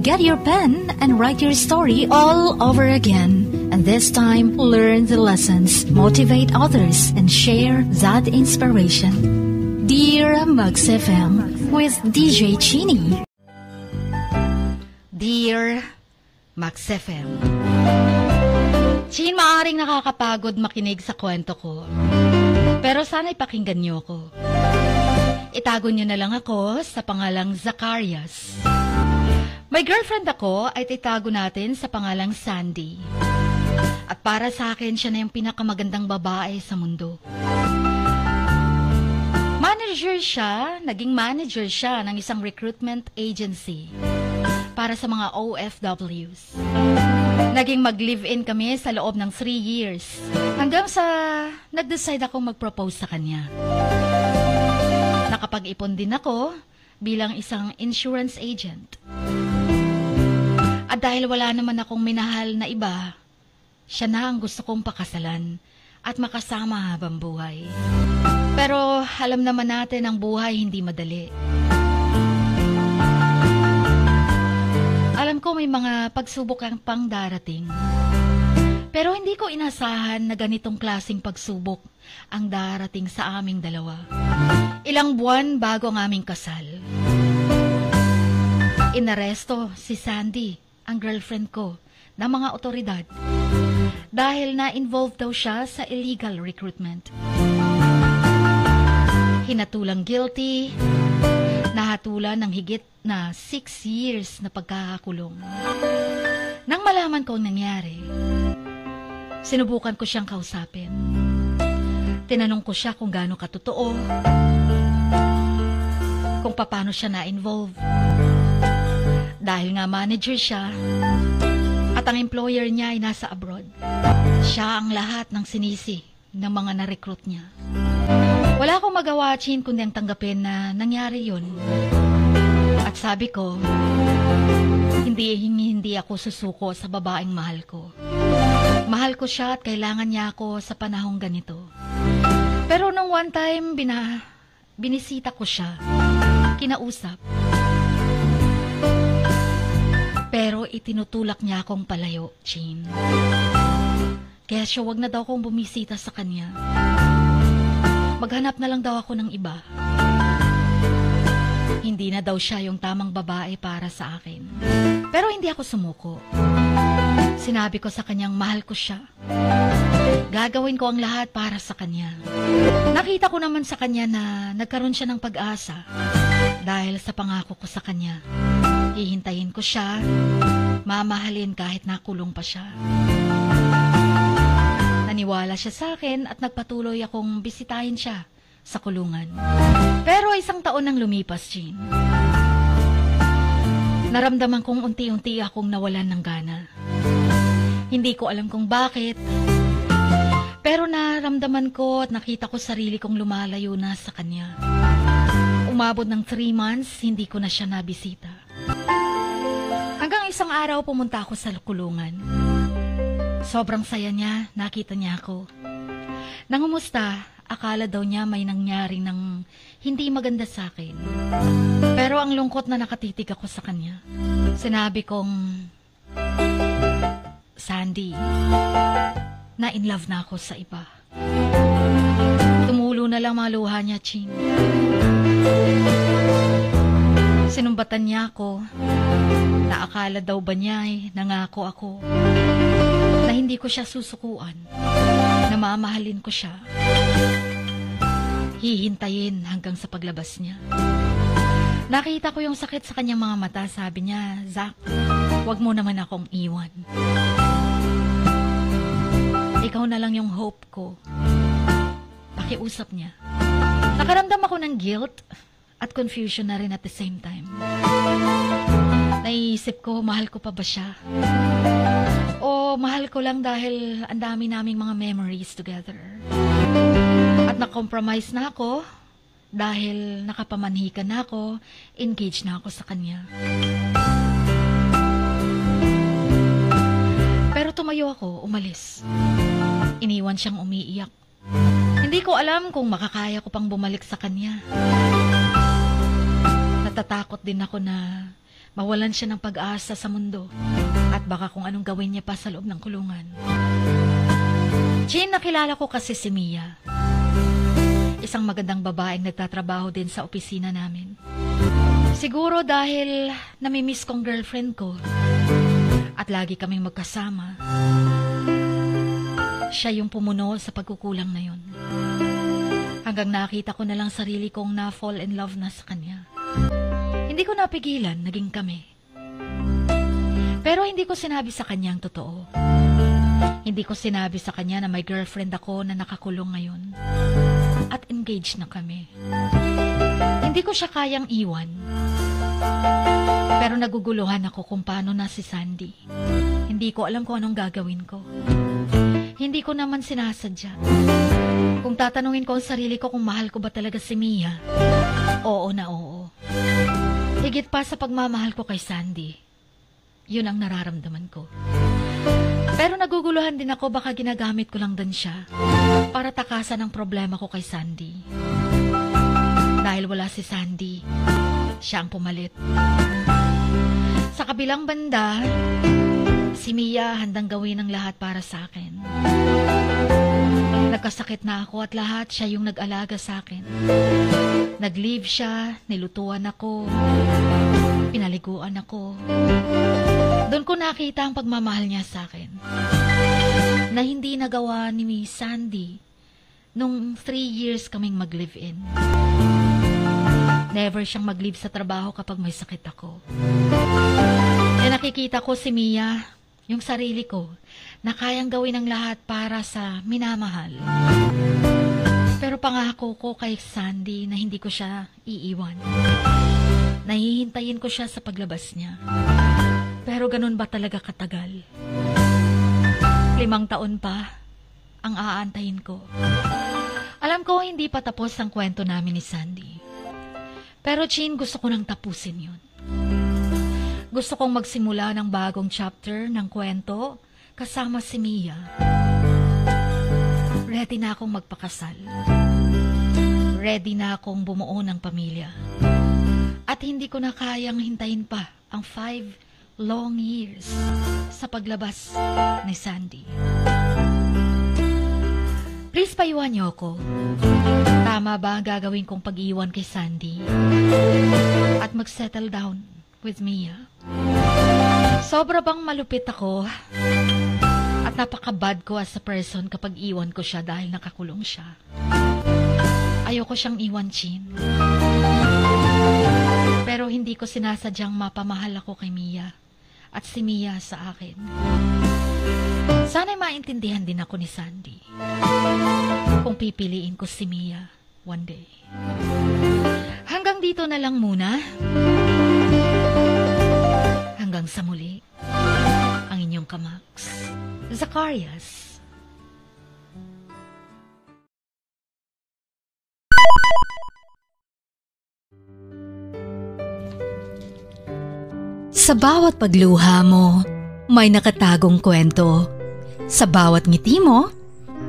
Get your pen and write your story all over again. And this time, learn the lessons, motivate others, and share that inspiration. Dear Mugs FM with DJ Chini. Dear Mugs FM, Chin, maaaring nakakapagod makinig sa kwento ko. Pero sana ipakinggan niyo ko. Itago niyo na lang ako sa pangalang Zacarias. May girlfriend ako ay itago natin sa pangalang Sandy. At para sa akin, siya na yung pinakamagandang babae sa mundo. Naging manager siya ng isang recruitment agency para sa mga OFWs. Naging mag-live-in kami sa loob ng 3 years hanggang sa nag-decide akong mag-propose sa kanya. Nakapag-ipon din ako bilang isang insurance agent. At dahil wala naman akong minahal na iba, siya na ang gusto kong pakasalan at makasama habang buhay. Pero alam naman natin ang buhay hindi madali. Alam ko may mga pagsubok ang pang darating. Pero hindi ko inasahan na ganitong klaseng pagsubok ang darating sa aming dalawa. Ilang buwan bago ang aming kasal. Inaresto si Sandy, ang girlfriend ko, ng mga otoridad dahil na-involved daw siya sa illegal recruitment. Hinatulang guilty, nahatulan ng higit na 6 years na pagkakakulong. Nang malaman ko ang nangyari, sinubukan ko siyang kausapin. Tinanong ko siya kung gaano katotoo, kung paano siya na-involve. Dahil nga manager siya at ang employer niya ay nasa abroad. Siya ang lahat ng sinisi ng mga na-recruit niya. Wala akong magawa, Chin, kundi ang tanggapin na nangyari yun. At sabi ko, hindi ako susuko sa babaeng mahal ko. Mahal ko siya at kailangan niya ako sa panahong ganito. Pero nung one time, binisita ko siya, kinausap. Pero itinutulak niya akong palayo, Chin. Kaya siya wag na daw akong bumisita sa kanya. Maghanap na lang daw ako ng iba. Hindi na daw siya yung tamang babae para sa akin. Pero hindi ako sumuko. Sinabi ko sa kanyang mahal ko siya. Gagawin ko ang lahat para sa kanya. Nakita ko naman sa kanya na nagkaroon siya ng pag-asa dahil sa pangako ko sa kanya. Hihintayin ko siya, mamahalin kahit nakulong pa siya. Naniwala siya sa akin at nagpatuloy akong bisitahin siya sa kulungan. Pero 1 taon nang lumipas, Jean. Naramdaman kong unti-unti akong nawalan ng gana. Hindi ko alam kung bakit, pero naramdaman ko at nakita ko sarili kong lumalayo na sa kanya. Umabot ng 3 months, hindi ko na siya nabisita. Hanggang isang araw pumunta ako sa kulungan. Sobrang saya niya, nakita niya ako. Nangumusta, akala daw niya may nangyari ng hindi maganda sa akin. Pero ang lungkot na nakatitig ako sa kanya. Sinabi kong, Sandy, na in love na ako sa iba. Tumulo na lang mga luha niya, Ching. Sinumbatan niya ako na akala daw ba niya ay nangako ako na hindi ko siya susukuan, na mamahalin ko siya. Hihintayin hanggang sa paglabas niya. Nakita ko yung sakit sa kanyang mga mata. Sabi niya, Zach, wag mo naman akong iwan. Ikaw na lang yung hope ko. Pakiusap niya. Nakaramdam ako ng guilt at confusion na rin at the same time. Naiisip ko, mahal ko pa ba siya? O mahal ko lang dahil ang dami naming mga memories together. At na-compromise na ako dahil nakapamanhikan na ako, engaged na ako sa kanya. Pero tumayo ako, umalis. Iniwan siyang umiiyak. Hindi ko alam kung makakaya ko pang bumalik sa kanya. Natatakot din ako na Mawalan siya ng pag-asa sa mundo at baka kung anong gawin niya pa sa loob ng kulungan. Chin, nakilala ko kasi si Mia. Isang magandang babaeng nagtatrabaho din sa opisina namin. Siguro dahil namimiss kong girlfriend ko at lagi kaming magkasama. Siya yung pumuno sa pagkukulang na yun. Hanggang nakita ko na lang sarili kong na-fall in love na sa kanya. Hindi ko napigilan, naging kami. Pero hindi ko sinabi sa kanya ang totoo. Hindi ko sinabi sa kanya na may girlfriend ako na nakakulong ngayon. At engaged na kami. Hindi ko siya kayang iwan. Pero naguguluhan ako kung paano na si Sandy. Hindi ko alam kung anong gagawin ko. Hindi ko naman sinasadya. Kung tatanungin ko ang sarili ko kung mahal ko ba talaga si Mia, oo na oo. Higit pa sa pagmamahal ko kay Sandy, yun ang nararamdaman ko. Pero naguguluhan din ako baka ginagamit ko lang din siya para takasan ang problema ko kay Sandy. Dahil wala si Sandy, siya ang pumalit. Sa kabilang banda, si Mia handang gawin ang lahat para sa akin. Nagkasakit na ako at lahat siya yung nag-alaga sa akin. Nag-leave siya, nilutuan ako, pinaliguan ako. Doon ko nakita ang pagmamahal niya sa akin na hindi nagawa ni Miss Sandy nung 3 years kaming mag-live-in. Never siyang mag-leave sa trabaho kapag may sakit ako. Kaya nakikita ko si Mia, yung sarili ko, na kayang gawin ang lahat para sa minamahal. Pero pangako ko kay Sandy na hindi ko siya iiwan. Nahihintayin ko siya sa paglabas niya. Pero ganun ba talaga katagal? 5 taon pa ang aantayin ko. Alam ko hindi pa tapos ang kwento namin ni Sandy. Pero Chin, gusto ko nang tapusin yun. Gusto kong magsimula ng bagong chapter ng kwento kasama si Mia. Ready na akong magpakasal. Ready na akong bumuo ng pamilya. At hindi ko na kayang hintayin pa ang 5 long years sa paglabas ni Sandy. Please paiwan niyo ako. Tama ba ang gagawin kong pag-iwan kay Sandy? At mag-settle down with Mia? Sobra bang malupit ako? At napaka-bad ko as a person kapag iwan ko siya dahil nakakulong siya? Ayoko siyang iwan, Chin. Pero hindi ko sinasadyang mapamahal ako kay Mia at si Mia sa akin. Sana'y maintindihan din ako ni Sandy kung pipiliin ko si Mia one day. Hanggang dito na lang muna. Hanggang sa muli, ang inyong kamaks, Zacarias. Sa bawat pagluha mo, may nakatagong kwento. Sa bawat ngiti mo,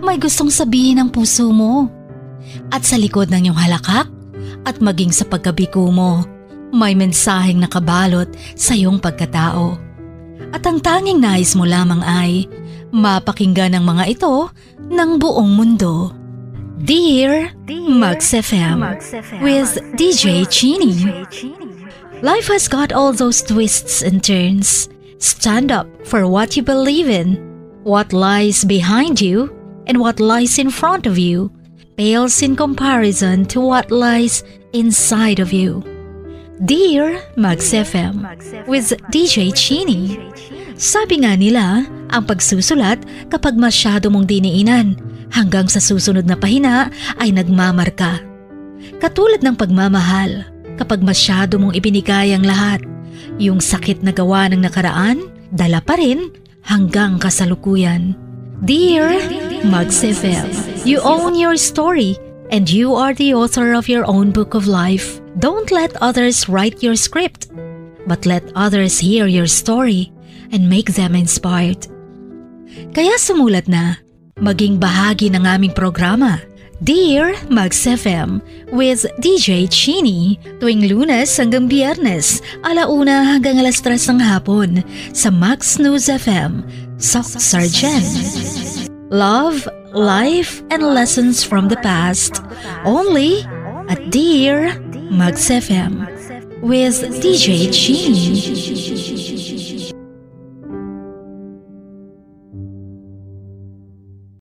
may gustong sabihin ang puso mo. At sa likod ng iyong halakak at maging sa pagkabiko mo, may mensaheng nakabalot sa iyong pagkatao. At ang tanging nais mo lamang ay mapakinggan ang mga ito ng buong mundo. Dear Max FM with DJ Chini. Life has got all those twists and turns. Stand up for what you believe in. What lies behind you and what lies in front of you pales in comparison to what lies inside of you. Dear Max FM with DJ Chini. Sabi nga nila, ang pagsusulat kapag masyado mong diniinan hanggang sa susunod na pahina ay nagmamarka. Katulad ng pagmamahal, kapag masyado mong ibinigay ang lahat, yung sakit na gawa ng nakaraan, dala pa rin hanggang kasalukuyan. Dear Max FM, you own your story and you are the author of your own book of life. Don't let others write your script, but let others hear your story and make them inspired. Kaya sumulat na, maging bahagi ng aming programa Dear Max FM with DJ Chini tuwing Lunes hanggang Biyernes, 1:00 hanggang 3:00 ng hapon sa Max News FM, Sock Sargent. Love, life, and lessons from the past only at Dear Max FM with DJ Chini.